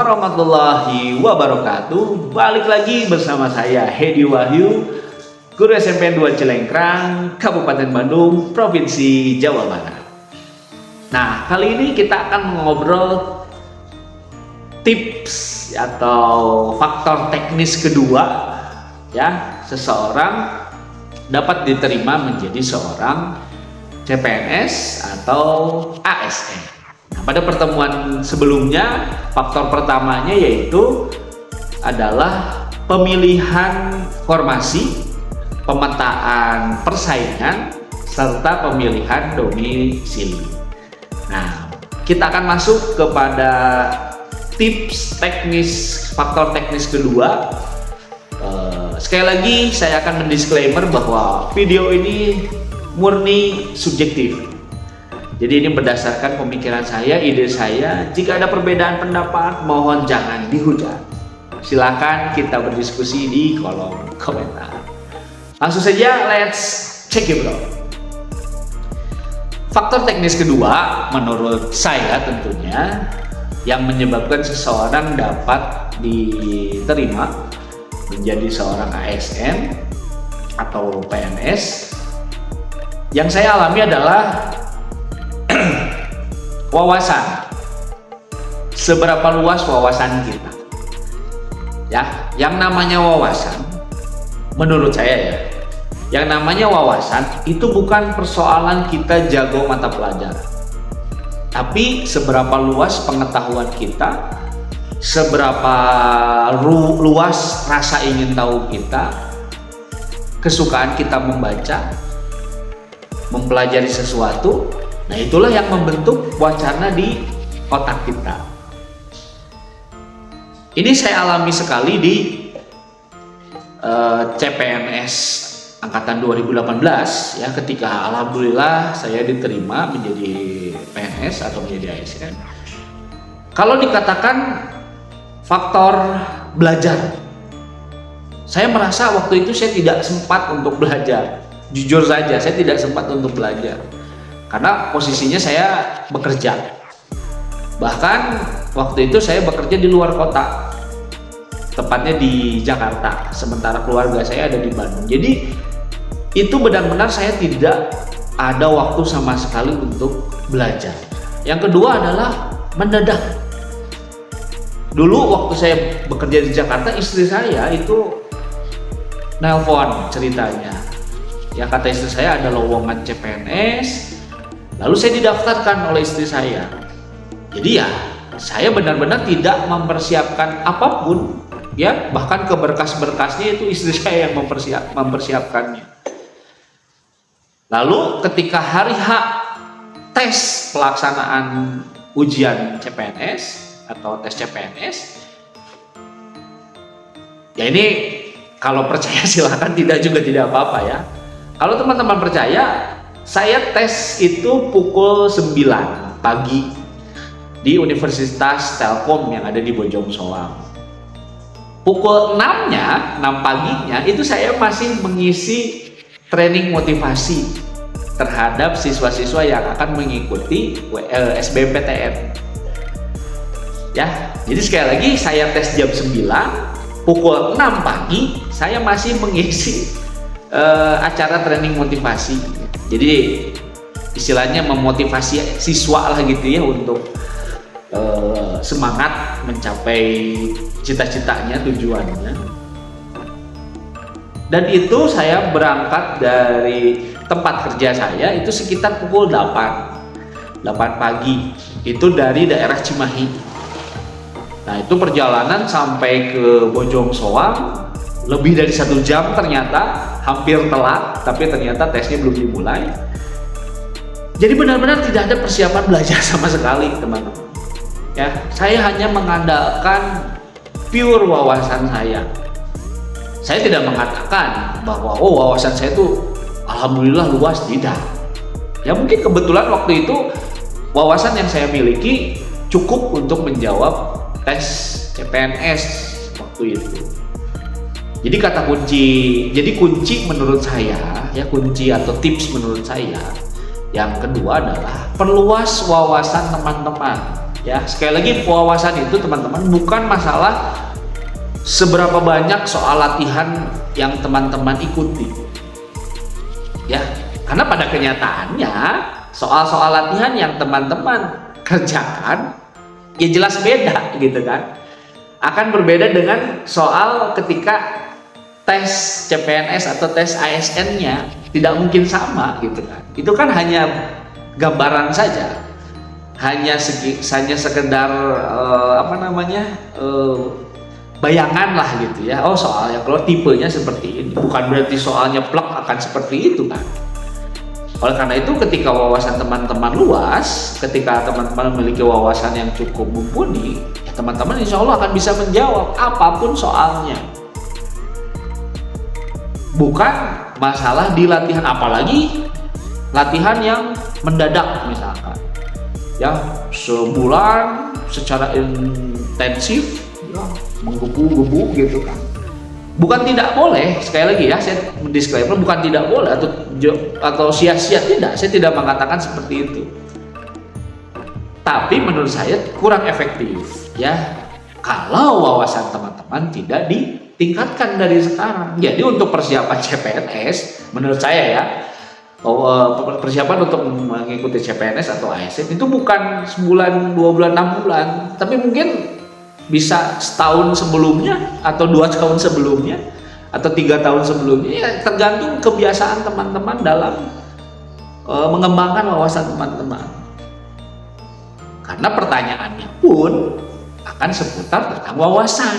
warahmatullahi wabarakatuh. Balik lagi bersama saya Hedi Wahyu, Guru SMP 2 Cilengkrang, Kabupaten Bandung, Provinsi Jawa Barat. Nah, kali ini kita akan ngobrol tips atau faktor teknis kedua ya, seseorang dapat diterima menjadi seorang CPNS atau ASN. Nah, pada pertemuan sebelumnya, faktor pertamanya yaitu adalah pemilihan formasi, pemetaan persaingan, serta pemilihan domisili. Nah, kita akan masuk kepada tips teknis, faktor teknis kedua. Sekali lagi saya akan mendisklaimer bahwa video ini murni subjektif. Jadi ini berdasarkan pemikiran saya, ide saya. Jika ada perbedaan pendapat, mohon jangan dihujat. Silakan kita berdiskusi di kolom komentar. Langsung saja, let's check it bro. Faktor teknis kedua, menurut saya tentunya, yang menyebabkan seseorang dapat diterima menjadi seorang ASN atau PNS, yang saya alami adalah wawasan. Seberapa luas wawasan kita? Ya, yang namanya wawasan, menurut saya ya, yang namanya wawasan itu bukan persoalan kita jago mata pelajaran, tapi seberapa luas pengetahuan kita, seberapa luas rasa ingin tahu kita, kesukaan kita membaca, mempelajari sesuatu. Nah, itulah yang membentuk wacana di otak kita. Ini saya alami sekali di CPNS angkatan 2018 ya, ketika alhamdulillah saya diterima menjadi PNS atau menjadi ASN. Kalau dikatakan faktor belajar, saya merasa waktu itu saya tidak sempat untuk belajar. Jujur saja, saya tidak sempat untuk belajar karena posisinya saya bekerja. Bahkan waktu itu saya bekerja di luar kota, tepatnya di Jakarta, sementara keluarga saya ada di Bandung. Jadi itu benar-benar saya tidak ada waktu sama sekali untuk belajar. Yang kedua adalah mendadak. Dulu waktu saya bekerja di Jakarta, istri saya itu nelpon ceritanya. Ya, kata istri saya ada lowongan CPNS, lalu saya didaftarkan oleh istri saya. Jadi ya, saya benar-benar tidak mempersiapkan apapun, ya, bahkan ke berkas-berkasnya itu istri saya yang mempersiapkannya. Lalu ketika hari H tes pelaksanaan ujian CPNS atau tes CPNS, ya ini kalau percaya silakan, tidak juga tidak apa-apa ya. Kalau teman-teman percaya, saya tes itu pukul 9 pagi di Universitas Telkom yang ada di Bojong Soang. Pukul 6 paginya itu saya masih mengisi training motivasi terhadap siswa-siswa yang akan mengikuti SBMPTN. Ya, jadi sekali lagi saya tes jam 9, pukul 6 pagi saya masih mengisi acara training motivasi. Jadi istilahnya memotivasi siswa lah gitu ya, untuk semangat mencapai cita-citanya, tujuannya. Dan itu saya berangkat dari tempat kerja saya itu sekitar pukul 8 pagi, itu dari daerah Cimahi. Nah, itu perjalanan sampai ke Bojong Soang lebih dari 1 jam, ternyata hampir telat, tapi ternyata tesnya belum dimulai. Jadi benar-benar tidak ada persiapan belajar sama sekali, teman-teman. Ya, saya hanya mengandalkan pure wawasan saya. Saya tidak mengatakan bahwa wawasan saya itu alhamdulillah luas, tidak. Ya mungkin kebetulan waktu itu wawasan yang saya miliki cukup untuk menjawab tes CPNS waktu itu. Jadi kunci menurut saya, ya kunci atau tips menurut saya yang kedua adalah perluas wawasan teman-teman. Ya, sekali lagi wawasan itu teman-teman bukan masalah seberapa banyak soal latihan yang teman-teman ikuti. Ya, karena pada kenyataannya soal-soal latihan yang teman-teman kerjakan ya jelas beda gitu kan. Akan berbeda dengan soal ketika tes CPNS atau tes ASN-nya tidak mungkin sama gitu kan. Itu kan hanya gambaran saja. Hanya sekedar bayangan lah gitu ya. Oh, soalnya kalau tipenya seperti ini, bukan berarti soalnya plek akan seperti itu kan. Oleh karena itu ketika wawasan teman-teman luas, ketika teman-teman memiliki wawasan yang cukup mumpuni, ya teman-teman insya Allah akan bisa menjawab apapun soalnya. Bukan masalah di latihan, apalagi latihan yang mendadak misalkan. Ya, sebulan secara intensif ya, menggebu-gebu gitu kan. Bukan tidak boleh, sekali lagi ya saya disclaimer, bukan tidak boleh atau sia-sia, tidak, saya tidak mengatakan seperti itu. Tapi menurut saya kurang efektif ya kalau wawasan teman-teman tidak ditingkatkan dari sekarang. Jadi untuk persiapan CPNS menurut saya ya, persiapan untuk mengikuti CPNS atau ASN itu bukan sebulan, 2 bulan, 6 bulan, tapi mungkin bisa setahun sebelumnya atau 2 tahun sebelumnya atau 3 tahun sebelumnya, ya tergantung kebiasaan teman-teman dalam mengembangkan wawasan teman-teman. Karena pertanyaannya pun akan seputar tentang wawasan.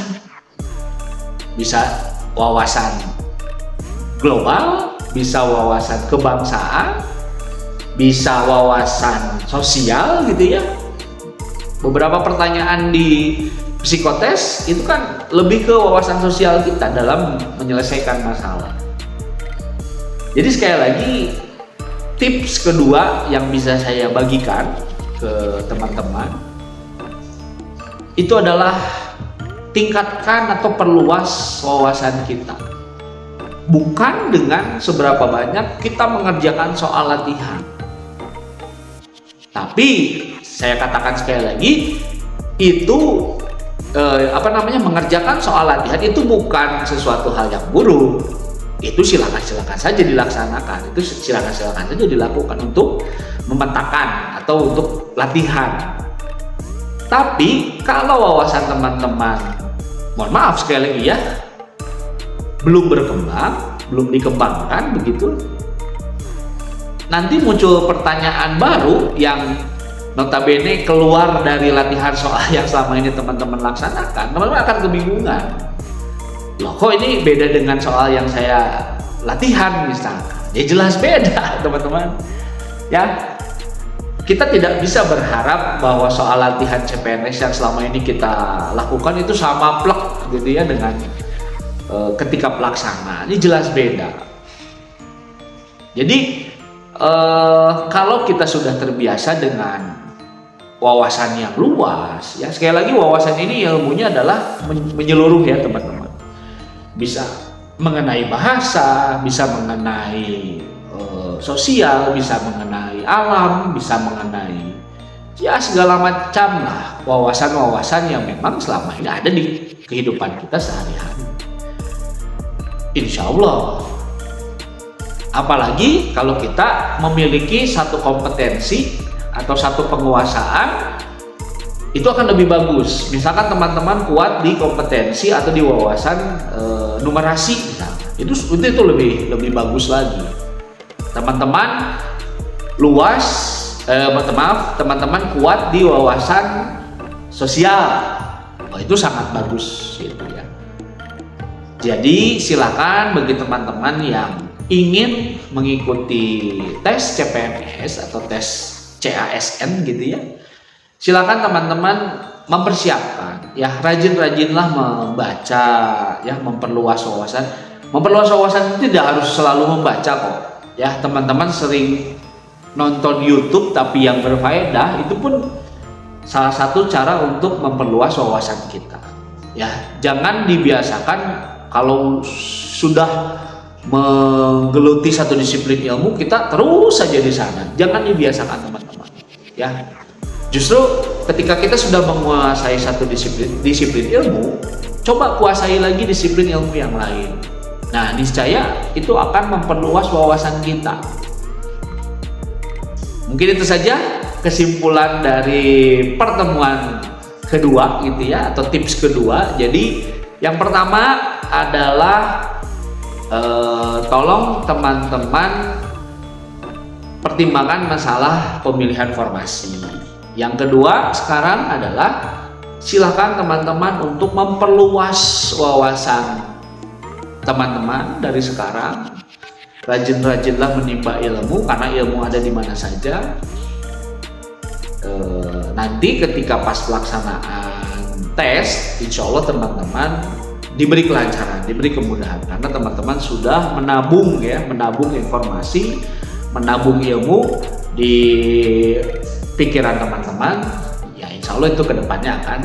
Bisa wawasan global, bisa wawasan kebangsaan, bisa wawasan sosial gitu ya. Beberapa pertanyaan di psikotes itu kan lebih ke wawasan sosial kita dalam menyelesaikan masalah. Jadi sekali lagi, tips kedua yang bisa saya bagikan ke teman-teman itu adalah tingkatkan atau perluas wawasan kita. Bukan dengan seberapa banyak kita mengerjakan soal latihan. Tapi saya katakan sekali lagi, itu mengerjakan soal latihan itu bukan sesuatu hal yang buruk. Itu silakan saja dilaksanakan. Itu silakan saja dilakukan untuk memetakan atau untuk latihan. Tapi kalau wawasan teman-teman, mohon maaf sekali lagi ya, belum berkembang, belum dikembangkan begitu, nanti muncul pertanyaan baru yang notabene keluar dari latihan soal yang selama ini teman-teman laksanakan, teman-teman akan kebingungan. Loh, kok ini beda dengan soal yang saya latihan misalkan? Ya jelas beda teman-teman. Ya, kita tidak bisa berharap bahwa soal latihan CPNS yang selama ini kita lakukan itu sama plek gitu ya dengan ketika pelaksanaan. Ini jelas beda. Jadi kalau kita sudah terbiasa dengan wawasan yang luas, ya sekali lagi wawasan ini ilmunya adalah menyeluruh ya teman-teman. Bisa mengenai bahasa, bisa mengenai sosial, bisa mengenai alam, bisa mengenai ya segala macam lah wawasan-wawasan yang memang selama ini ada di kehidupan kita sehari-hari. Insya Allah. Apalagi kalau kita memiliki satu kompetensi atau satu penguasaan, itu akan lebih bagus. Misalkan teman-teman kuat di kompetensi atau di wawasan numerasi misalnya, itu lebih bagus lagi. Teman-teman luas, teman-teman kuat di wawasan sosial, itu sangat bagus gitu ya. Jadi silakan bagi teman-teman yang ingin mengikuti tes CPNS atau tes CASN gitu ya, silakan teman-teman mempersiapkan ya, rajin-rajinlah membaca ya, memperluas wawasan. Memperluas wawasan itu tidak harus selalu membaca kok ya, teman-teman sering nonton YouTube tapi yang berfaedah, itu pun salah satu cara untuk memperluas wawasan kita ya. Jangan dibiasakan kalau sudah menggeluti satu disiplin ilmu kita terus saja di sana. Jangan dibiasakan teman-teman ya. Justru ketika kita sudah menguasai satu disiplin ilmu, coba kuasai lagi disiplin ilmu yang lain. Nah, niscaya itu akan memperluas wawasan kita. Mungkin itu saja kesimpulan dari pertemuan kedua gitu ya, atau tips kedua. Jadi yang pertama adalah tolong teman-teman pertimbangkan masalah pemilihan formasi. Yang kedua sekarang adalah silakan teman-teman untuk memperluas wawasan teman-teman dari sekarang. Rajin-rajinlah menimba ilmu, karena ilmu ada di mana saja. Nanti ketika pas pelaksanaan tes, insya Allah teman-teman diberi kelancaran, diberi kemudahan, karena teman-teman sudah menabung informasi, menabung ilmu di pikiran teman-teman. Ya insya Allah itu kedepannya akan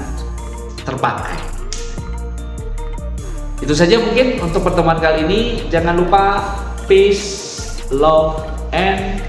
terpakai. Itu saja mungkin untuk pertemuan kali ini. Jangan lupa peace, love, and